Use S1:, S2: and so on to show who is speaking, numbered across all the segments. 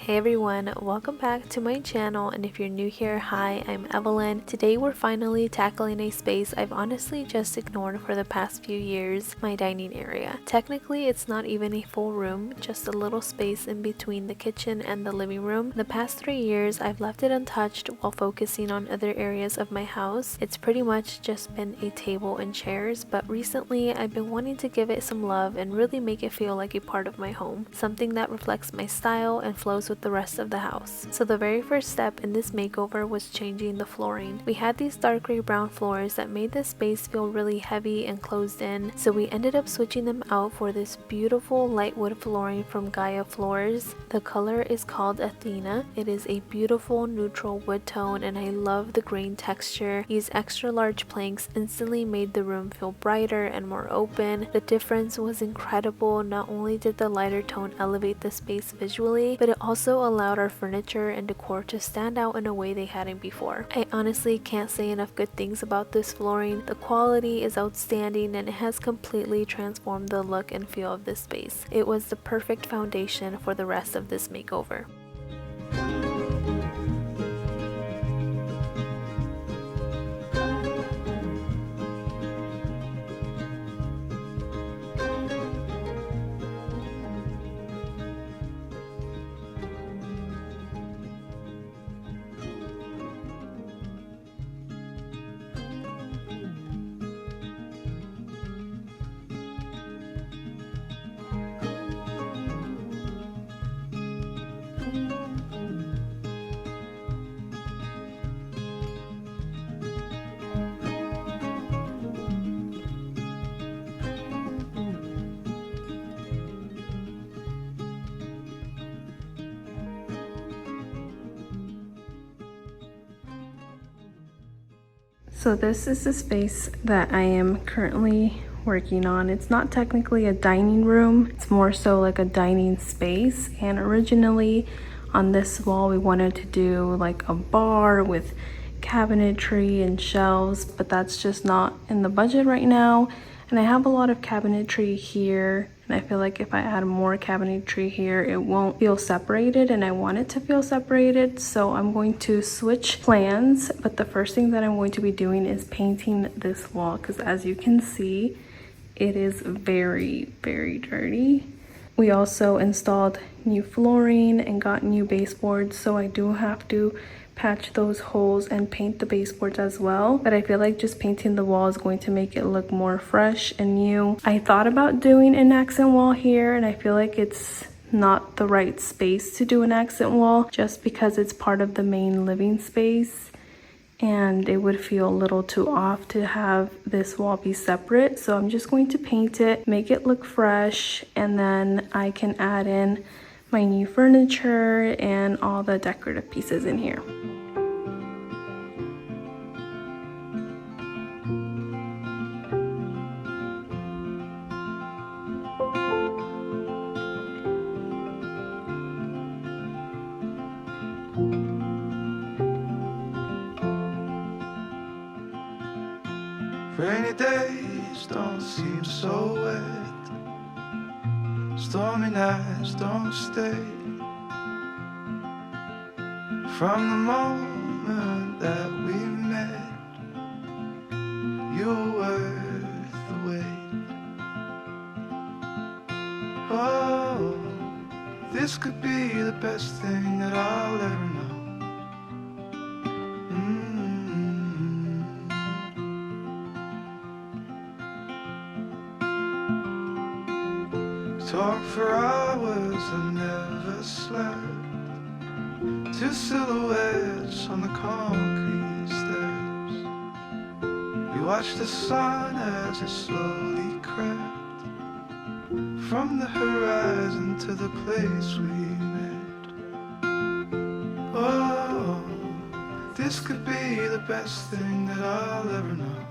S1: Hey everyone, welcome back to my channel, and if you're new here, hi, I'm Evelyn. Today we're finally tackling a space I've honestly just ignored for the past few years, my dining area. Technically it's not even a full room, just a little space in between the kitchen and the living room. The past 3 years I've left it untouched while focusing on other areas of my house. It's pretty much just been a table and chairs, but recently I've been wanting to give it some love and really make it feel like a part of my home, something that reflects my style and flows with the rest of the house. So the very first step in this makeover was changing the flooring. We had these dark gray brown floors that made the space feel really heavy and closed in, so we ended up switching them out for this beautiful light wood flooring from Gaia Floors. The color is called Athena. It is a beautiful neutral wood tone and I love the grain texture. These extra large planks instantly made the room feel brighter and more open. The difference was incredible. Not only did the lighter tone elevate the space visually, but it also allowed our furniture and decor to stand out in a way they hadn't before. I honestly can't say enough good things about this flooring. The quality is outstanding and it has completely transformed the look and feel of this space. It was the perfect foundation for the rest of this makeover. So this is the space that I am currently working on. It's not technically a dining room, it's more so like a dining space. And originally on this wall we wanted to do like a bar with cabinetry and shelves, but that's just not in the budget right now. And I have a lot of cabinetry here, and I feel like if I add more cabinetry here, it won't feel separated, and I want it to feel separated. So I'm going to switch plans, but the first thing that I'm going to be doing is painting this wall, because as you can see, it is very, very dirty. We also installed new flooring and got new baseboards, so I do have to patch those holes and paint the baseboards as well, but I feel like just painting the wall is going to make it look more fresh and new. I thought about doing an accent wall here, and I feel like it's not the right space to do an accent wall just because it's part of the main living space, and it would feel a little too off to have this wall be separate. So I'm just going to paint it, make it look fresh, and then I can add in my new furniture and all the decorative pieces in here.
S2: Rainy days don't seem so wet. Stormy nights don't stay. From the moment that we met, you were worth the wait. Oh, this could be the best thing that I'll ever know. Talk for hours and never slept. Two silhouettes on the concrete steps. We watched the sun as it slowly crept from the horizon to the place we met. Oh, this could be the best thing that I'll ever know.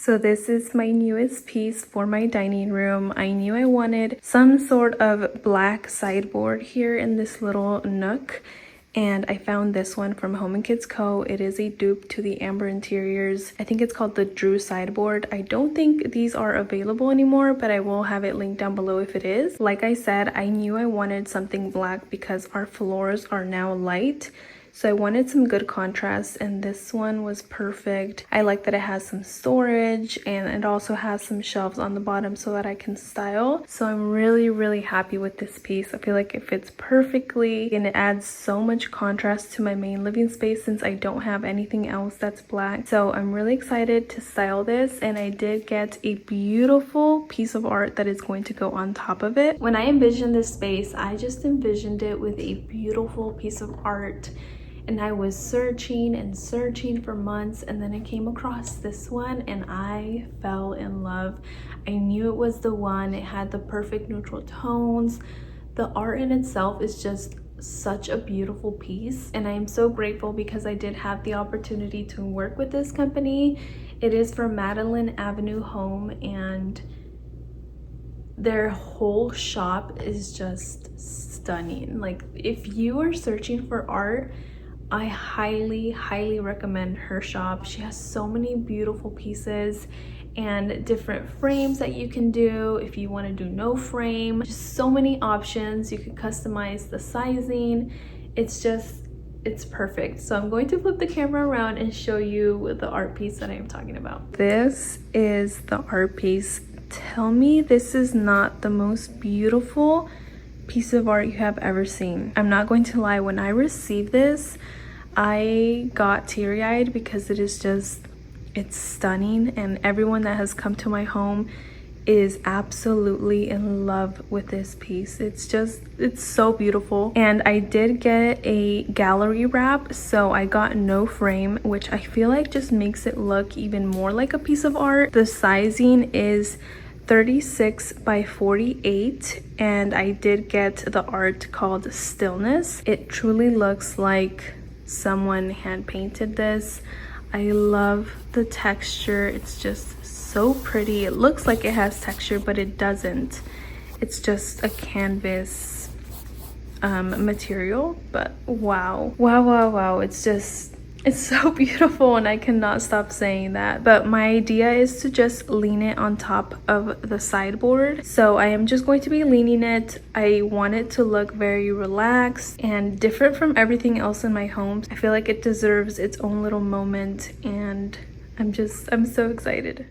S1: So this is my newest piece for my dining room. I knew I wanted some sort of black sideboard here in this little nook, and I found this one from Home & Kids Co. It is a dupe to the Amberinterios. I think it's called the Drew Sideboard. I don't think these are available anymore, but I will have it linked down below if it is. Like I said, I knew I wanted something black because our floors are now light. So I wanted some good contrast, and this one was perfect. I like that it has some storage, and it also has some shelves on the bottom so that I can style. So I'm really happy with this piece. I feel like it fits perfectly, and it adds so much contrast to my main living space since I don't have anything else that's black. So I'm really excited to style this, and I did get a beautiful piece of art that is going to go on top of it. When I envisioned this space, I just envisioned it with a beautiful piece of art. And I was searching and searching for months, and then I came across this one and I fell in love. I knew it was the one. It had the perfect neutral tones. The art in itself is just such a beautiful piece, and I am so grateful because I did have the opportunity to work with this company. It is from Madeline Avenue Home, and their whole shop is just stunning. Like, if you are searching for art, I highly recommend her shop. She has so many beautiful pieces and different frames that you can do if you want to do no frame. Just so many options. You can customize the sizing. It's perfect. So I'm going to flip the camera around and show you the art piece that I am talking about. This is the art piece. Tell me this is not the most beautiful piece of art you have ever seen. I'm not going to lie, when I received this, I got teary-eyed because it's stunning, and everyone that has come to my home is absolutely in love with this piece. It's so beautiful. And I did get a gallery wrap, so I got no frame, which I feel like just makes it look even more like a piece of art. The sizing is 36 by 48, and I did get the art called Stillness. It truly looks like someone hand painted this. I love the texture. It's just so pretty. It looks like it has texture, but it doesn't. It's just a canvas material, but wow. It's so beautiful, and I cannot stop saying that. But my idea is to just lean it on top of the sideboard. So I am just going to be leaning it. I want it to look very relaxed and different from everything else in my home. I feel like it deserves its own little moment, and I'm so excited.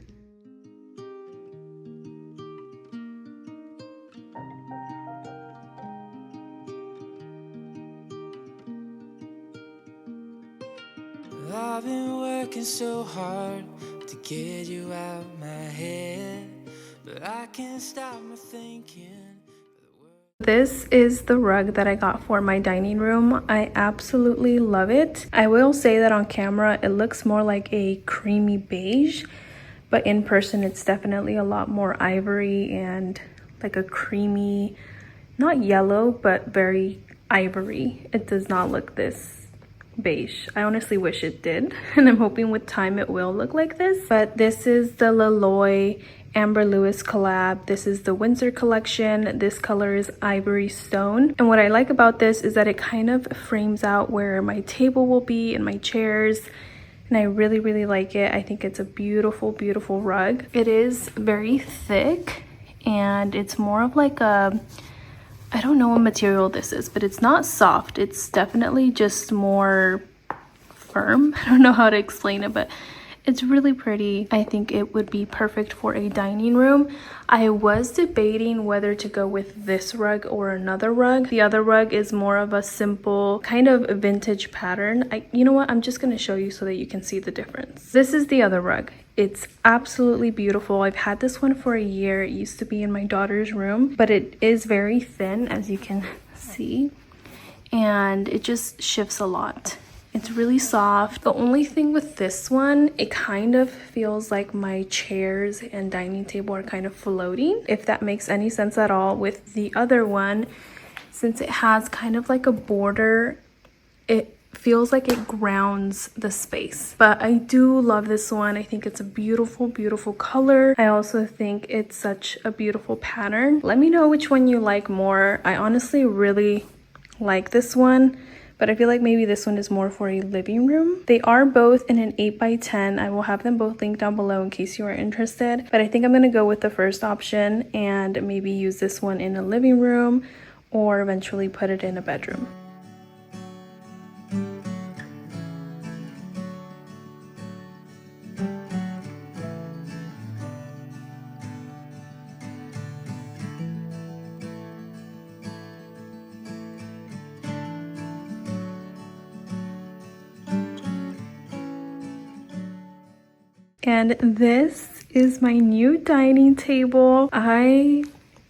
S2: I've been working so hard to get you out my head, but I can't stop my thinking.
S1: This is the rug that I got for my dining room. I absolutely love it. I will say that on camera it looks more like a creamy beige, but in person it's definitely a lot more ivory and like a creamy, not yellow, but very ivory. It does not look this beige. I honestly wish it did, and I'm hoping with time it will look like this. But this is the Leloy Amber Lewis collab. This is the Windsor collection. This color is Ivory Stone, and what I like about this is that it kind of frames out where my table will be and my chairs, and I really like it. I think it's a beautiful rug. It is very thick, and it's more of like a, I don't know what material this is, but it's not soft. It's definitely just more firm. I don't know how to explain it, but it's really pretty. I think it would be perfect for a dining room. I was debating whether to go with this rug or another rug. The other rug is more of a simple kind of vintage pattern. You know what? I'm just going to show you so that you can see the difference. This is the other rug. It's absolutely beautiful. I've had this one for a year. It used to be in my daughter's room, but it is very thin, as you can see, and it just shifts a lot. It's really soft. The only thing with this one, it kind of feels like my chairs and dining table are kind of floating, if that makes any sense at all. With the other one, since it has kind of like a border, it feels like it grounds the space. But I do love this one. I think it's a beautiful, beautiful color. I also think it's such a beautiful pattern. Let me know which one you like more. I honestly really like this one, but I feel like maybe this one is more for a living room. They are both in an 8x10. I will have them both linked down below in case you are interested. But I think I'm gonna go with the first option and maybe use this one in a living room or eventually put it in a bedroom. And this is my new dining table. I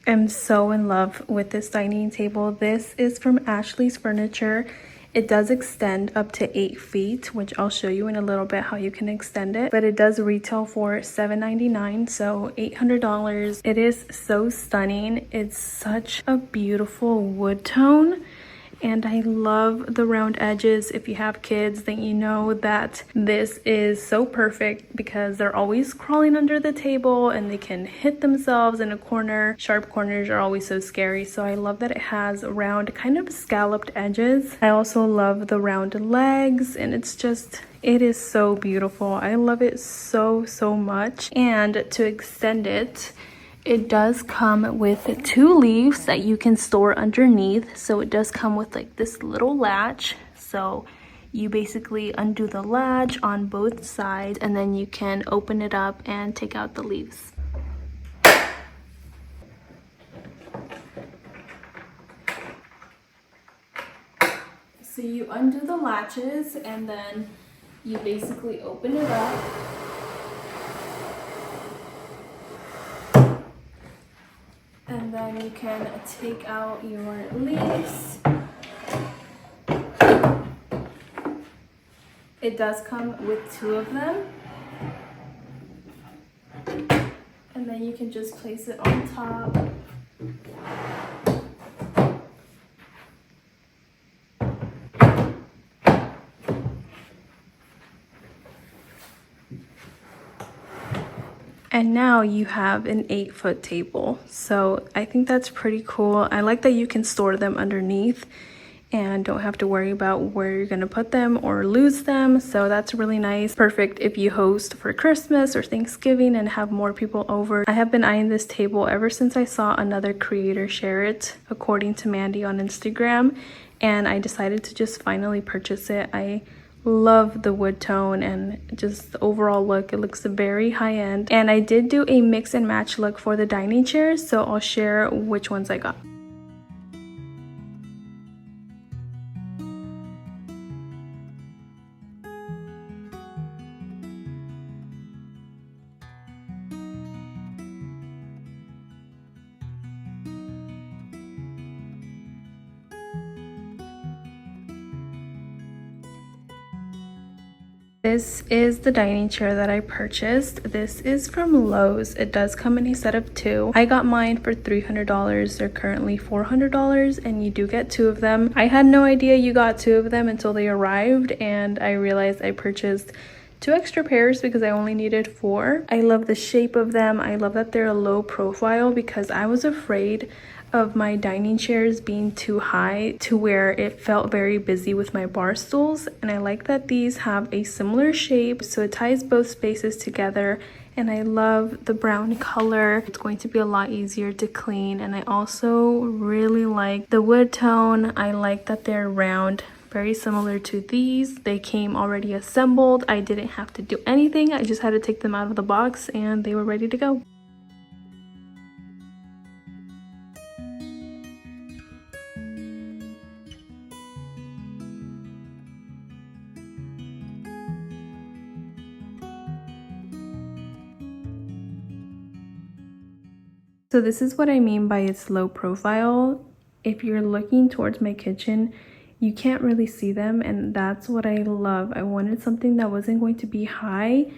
S1: am so in love with this dining table. This is from Ashley's Furniture. It does extend up to 8 feet, which I'll show you in a little bit how you can extend it. But it does retail for $7.99, so $800. It is so stunning. It's such a beautiful wood tone. And I love the round edges. If you have kids, then you know that this is so perfect because they're always crawling under the table and they can hit themselves in a corner. Sharp corners are always so scary. So I love that it has round, kind of scalloped edges. I also love the round legs, and it is so beautiful. I love it so, so much. And to extend it, it does come with 2 leaves that you can store underneath. So it does come with like this little latch. So you basically undo the latch on both sides and then you can open it up and take out the leaves. So you undo the latches and then you basically open it up. And then you can take out your leaves. It does come with 2 of them. And then you can just place it on top. And now you have an 8-foot table. So I think that's pretty cool. I like that you can store them underneath and don't have to worry about where you're gonna put them or lose them. So that's really nice. Perfect if you host for Christmas or Thanksgiving and have more people over. I have been eyeing this table ever since I saw another creator share it, according to Mandy on Instagram. And I decided to just finally purchase it. I love the wood tone and just the overall look. It looks very high-end. And I did do a mix and match look for the dining chairs, so I'll share which ones I got. This is the dining chair that I purchased. This is from Lowe's. It does come in a set of 2. I got mine for $300. They're currently $400 and you do get 2 of them. I had no idea you got 2 of them until they arrived, and I realized I purchased 2 extra pairs because I only needed 4. I love the shape of them. I love that they're a low profile because I was afraid of my dining chairs being too high to where it felt very busy with my bar stools, and I like that these have a similar shape so it ties both spaces together. And I love the brown color. It's going to be a lot easier to clean, and I also really like the wood tone. I like that they're round, very similar to these. They came already assembled. I didn't have to do anything. I just had to take them out of the box and they were ready to go. So this is what I mean by its low profile. If you're looking towards my kitchen, you can't really see them, and that's what I love. I wanted something that wasn't going to be high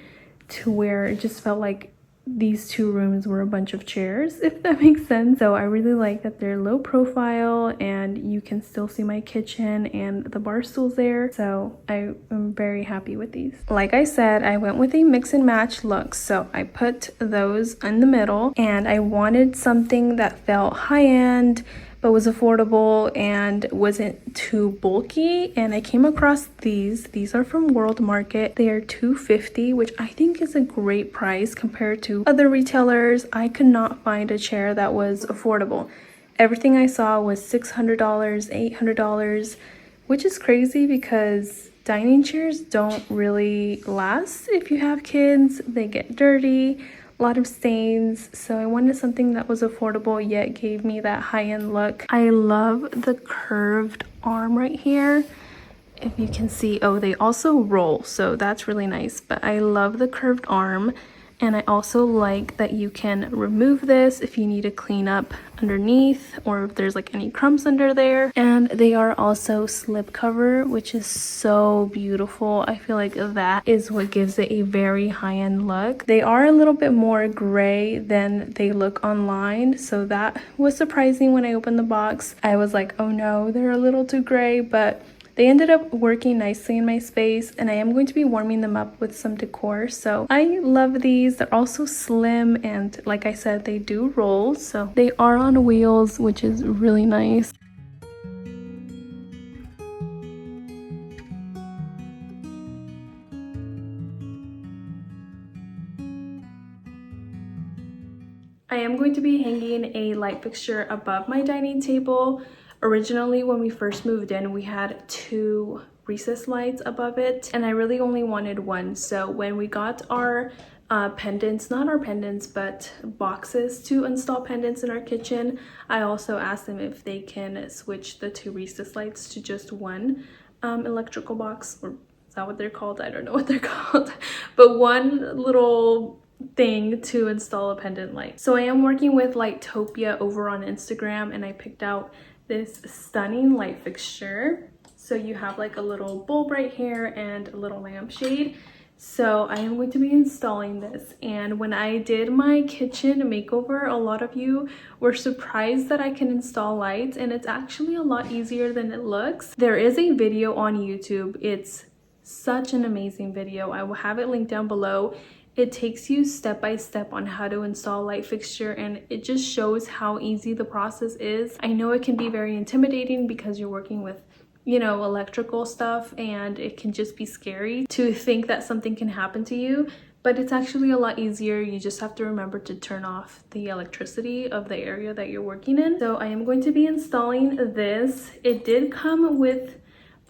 S1: to where it just felt like these two rooms were a bunch of chairs, if that makes sense. So I really like that they're low profile and you can still see my kitchen and the bar stools there. So I am very happy with these. Like I said, I went with a mix and match look. So I put those in the middle and I wanted something that felt high-end but was affordable and wasn't too bulky. And I came across these are from World Market. They are $250, which I think is a great price compared to other retailers. I could not find a chair that was affordable. Everything I saw was $600, $800, which is crazy because dining chairs don't really last if you have kids. They get dirty, a lot of stains, so I wanted something that was affordable yet gave me that high-end look. I love the curved arm right here. If you can see, oh, they also roll, so that's really nice, but I love the curved arm. And I also like that you can remove this if you need to clean up underneath or if there's like any crumbs under there. And they are also slip cover, which is so beautiful. I feel like that is what gives it a very high-end look. They are a little bit more gray than they look online, so that was surprising when I opened the box. I was like, oh no, they're a little too gray, but they ended up working nicely in my space, and I am going to be warming them up with some decor. So I love these. They're also slim, and like I said, they do roll. So they are on wheels, which is really nice. I am going to be hanging a light fixture above my dining table. Originally, when we first moved in, we had 2 recessed lights above it, and I really only wanted one. So when we got our pendants, not our pendants, but boxes to install pendants in our kitchen, I also asked them if they can switch the 2 recessed lights to just one electrical box, or is that what they're called? I don't know what they're called, but one little thing to install a pendant light. So I am working with Lightopia over on Instagram, and I picked out this stunning light fixture. So you have like a little bulb right here and a little lampshade. So I am going to be installing this, and when I did my kitchen makeover, a lot of you were surprised that I can install lights, and it's actually a lot easier than it looks. There is a video on YouTube. It's such an amazing video. I will have it linked down below. It takes you step by step on how to install a light fixture, and it just shows how easy the process is. I know it can be very intimidating because you're working with, you know, electrical stuff, and it can just be scary to think that something can happen to you, but it's actually a lot easier. You just have to remember to turn off the electricity of the area that you're working in. So I am going to be installing this. It did come with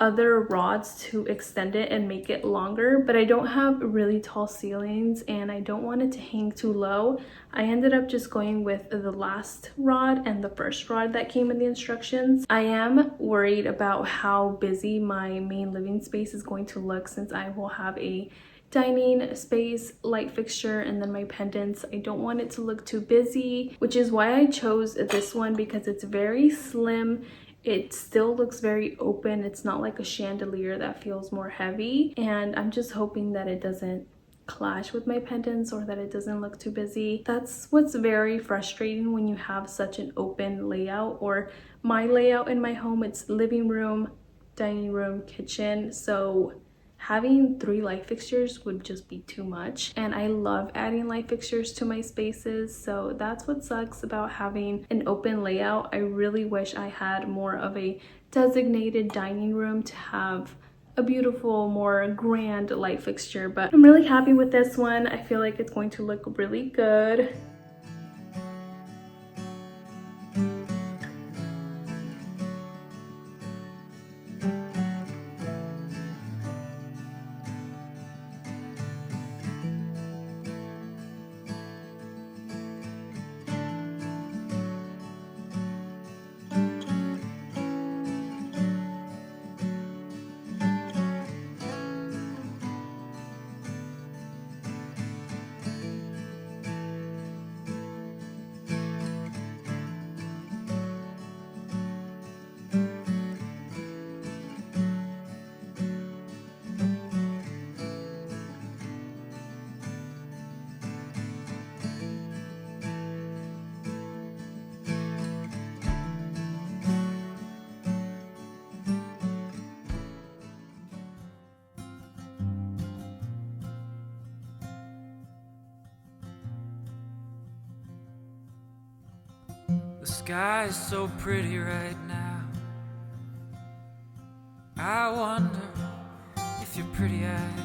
S1: other rods to extend it and make it longer, but I don't have really tall ceilings and I don't want it to hang too low. I ended up just going with the last rod and the first rod that came in the instructions. I am worried about how busy my main living space is going to look, since I will have a dining space, light fixture, and then my pendants. I don't want it to look too busy, which is why I chose this one, because it's very slim. It still looks very open. It's not like a chandelier that feels more heavy, and I'm just hoping that it doesn't clash with my pendants or that it doesn't look too busy. That's what's very frustrating when you have such an open layout, or my layout in my home, it's living room, dining room, kitchen. So having 3 light fixtures would just be too much, and I love adding light fixtures to my spaces. So that's what sucks about having an open layout. I really wish I had more of a designated dining room to have a beautiful, more grand light fixture, but I'm really happy with this one. I feel like it's going to look really good.
S2: The sky is so pretty right now. I wonder if your pretty eyes.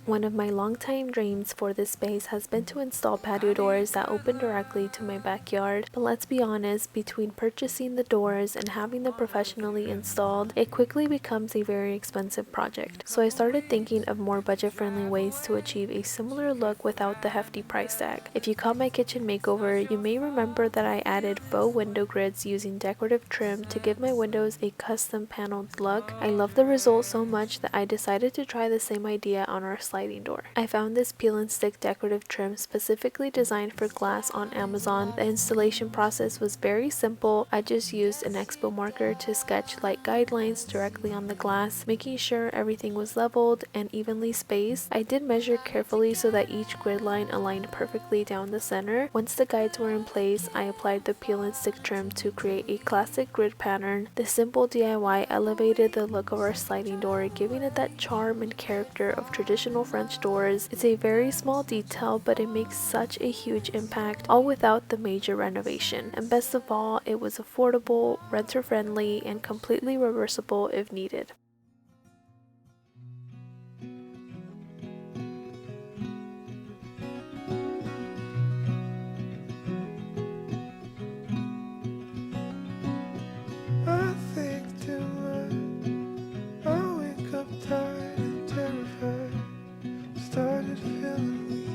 S1: One of my longtime dreams for this space has been to install patio doors that open directly to my backyard, but let's be honest, between purchasing the doors and having them professionally installed, it quickly becomes a very expensive project. So I started thinking of more budget-friendly ways to achieve a similar look without the hefty price tag. If you caught my kitchen makeover, you may remember that I added faux window grids using decorative trim to give my windows a custom paneled look. I love the result so much that I decided to try the same idea on our sliding door. I found this peel and stick decorative trim specifically designed for glass on Amazon. The installation process was very simple. I just used an expo marker to sketch light guidelines directly on the glass, making sure everything was leveled and evenly spaced. I did measure carefully so that each grid line aligned perfectly down the center. Once the guides were in place, I applied the peel and stick trim to create a classic grid pattern. The simple DIY elevated the look of our sliding door, giving it that charm and character of traditional French doors. It's a very small detail, but it makes such a huge impact, all without the major renovation. And best of all, it was affordable, renter friendly, and completely reversible if needed.
S2: I think too much. I wake up tired and terrified. Started feeling weak.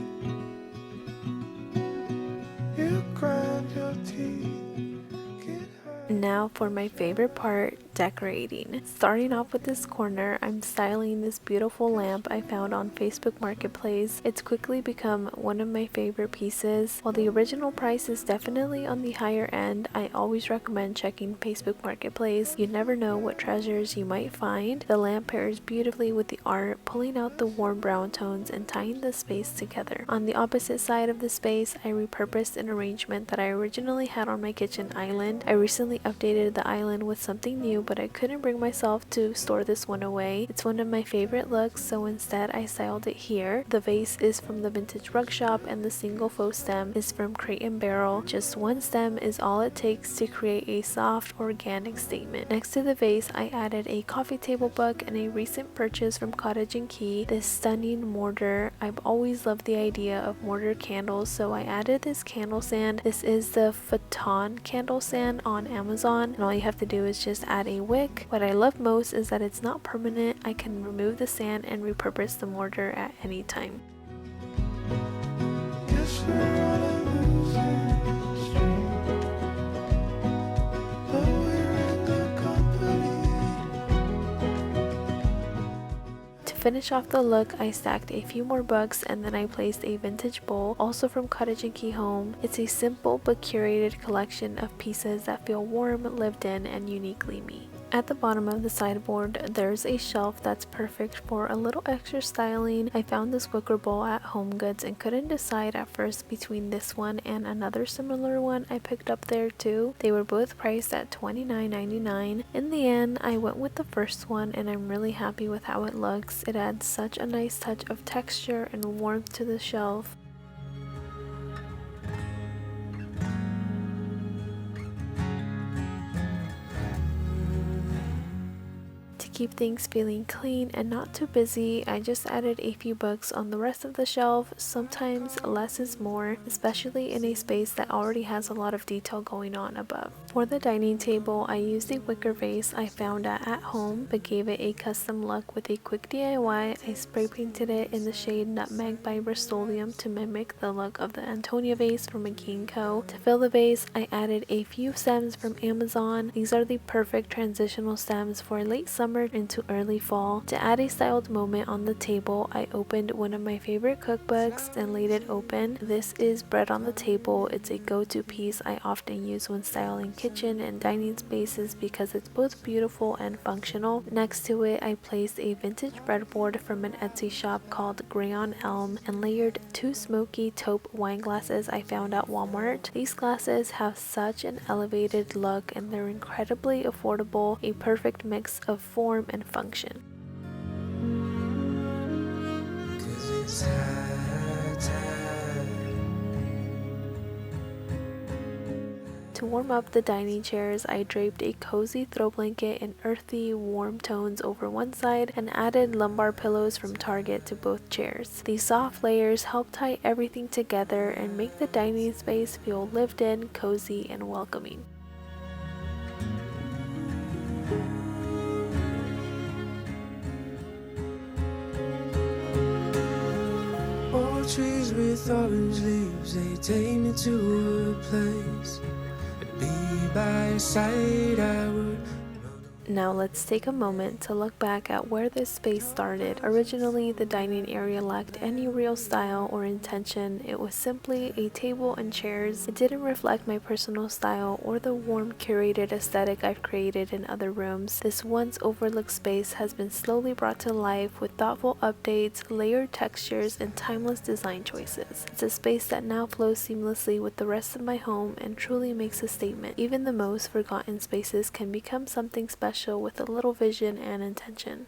S2: You grind your teeth. Get high.
S1: Now for my favorite part, decorating. Starting off with this corner, I'm styling this beautiful lamp I found on Facebook Marketplace. It's quickly become one of my favorite pieces. While the original price is definitely on the higher end, I always recommend checking Facebook Marketplace. You never know what treasures you might find. The lamp pairs beautifully with the art, pulling out the warm brown tones and tying the space together. On the opposite side of the space, I repurposed an arrangement that I originally had on my kitchen island. I recently updated the island with something new, but I couldn't bring myself to store this one away. It's one of my favorite looks, so instead I styled it here. The vase is from the vintage rug shop and the single faux stem is from Crate and Barrel. Just one stem is all it takes to create a soft, organic statement. Next to the vase, I added a coffee table book and a recent purchase from Cottage and Key, this stunning mortar. I've always loved the idea of mortar candles, so I added this candle stand. This is the Photon candle stand on Amazon, and all you have to do is just add a wick. What I love most is that it's not permanent. I can remove the sand and repurpose the mortar at any time.
S2: Guess we're on a losing streak. But we're in good company.
S1: To finish off the look, I stacked a few more books and then I placed a vintage bowl, also from Cottage and Key Home. It's a simple but curated collection of pieces that feel warm, lived in, and uniquely me. At the bottom of the sideboard, there's a shelf that's perfect for a little extra styling. I found this wicker bowl at HomeGoods and couldn't decide at first between this one and another similar one I picked up there too. They were both priced at $29.99. In the end, I went with the first one and I'm really happy with how it looks. It adds such a nice touch of texture and warmth to the shelf. Keep things feeling clean and not too busy, I just added a few books on the rest of the shelf. Sometimes less is more, especially in a space that already has a lot of detail going on above. For the dining table, I used a wicker vase I found at home but gave it a custom look with a quick DIY. I spray painted it in the shade Nutmeg by Rust-Oleum to mimic the look of the Antonia vase from McKee & Co. To fill the vase, I added a few stems from Amazon. These are the perfect transitional stems for late summer into early fall. To add a styled moment on the table, I opened one of my favorite cookbooks and laid it open. This is Bread on the Table. It's a go-to piece I often use when styling kitchen and dining spaces because it's both beautiful and functional. Next to it, I placed a vintage breadboard from an Etsy shop called Gray on Elm and layered two smoky taupe wine glasses I found at Walmart. These glasses have such an elevated look and they're incredibly affordable, a perfect mix of form and function. To To warm up the dining chairs, I draped a cozy throw blanket in earthy, warm tones over one side and added lumbar pillows from Target to both chairs. These soft layers help tie everything together and make the dining space feel lived in, cozy, and welcoming.
S2: Old trees with orange leaves, they take me to a place. Be by your side, I would.
S1: Now let's take a moment to look back at where this space started. Originally, the dining area lacked any real style or intention. It was simply a table and chairs. It didn't reflect my personal style or the warm, curated aesthetic I've created in other rooms. This once overlooked space has been slowly brought to life with thoughtful updates, layered textures, and timeless design choices. It's a space that now flows seamlessly with the rest of my home and truly makes a statement. Even the most forgotten spaces can become something special with a little vision and intention.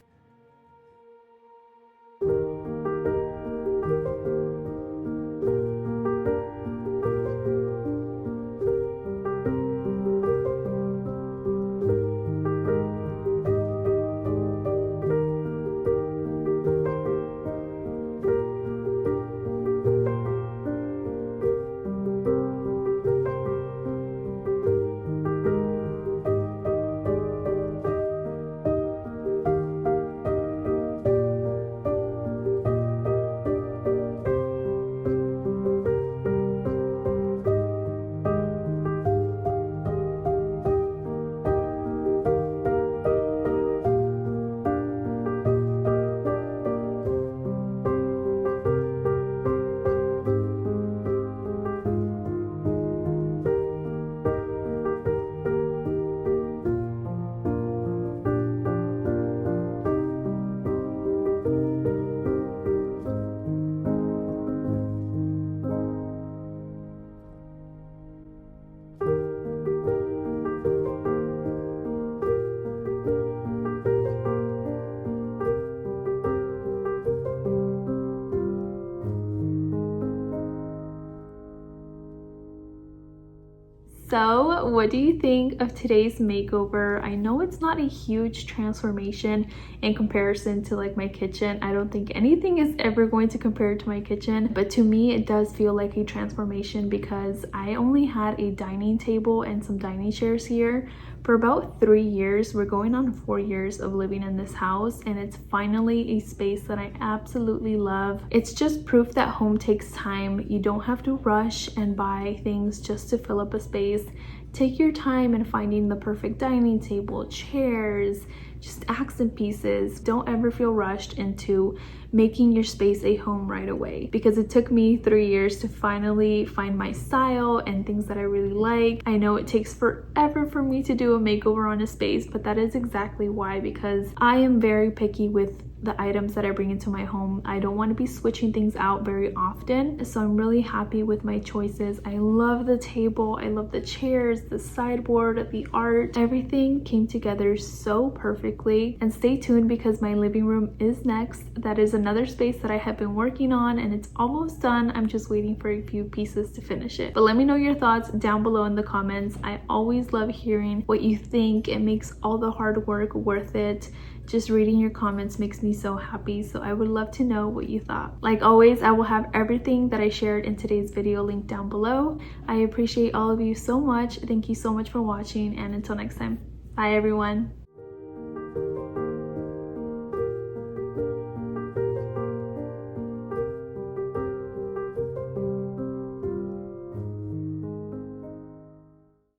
S1: So, what do you think of today's makeover? I know it's not a huge transformation in comparison to like my kitchen. I don't think anything is ever going to compare to my kitchen, but to me it does feel like a transformation because I only had a dining table and some dining chairs here for about 3 years. We're going on 4 years of living in this house, and it's finally a space that I absolutely love. It's just proof that home takes time. You don't have to rush and buy things just to fill up a space. Take your time in finding the perfect dining table, chairs, just accent pieces. Don't ever feel rushed into making your space a home right away, because it took me 3 years to finally find my style and things that I really like. I know it takes forever for me to do a makeover on a space, but that is exactly why, because I am very picky with the items that I bring into my home. I don't want to be switching things out very often, so I'm really happy with my choices. I love the table, I love the chairs, the sideboard, the art. Everything came together so perfectly. And stay tuned because my living room is next. That is another space that I have been working on, and it's almost done. I'm just waiting for a few pieces to finish it. But let me know your thoughts down below in the comments. I always love hearing what you think. It makes all the hard work worth it. Just reading your comments makes me so happy, so I would love to know what you thought. Like always, I will have everything that I shared in today's video linked down below. I appreciate all of you so much. Thank you so much for watching, and until next time, bye everyone.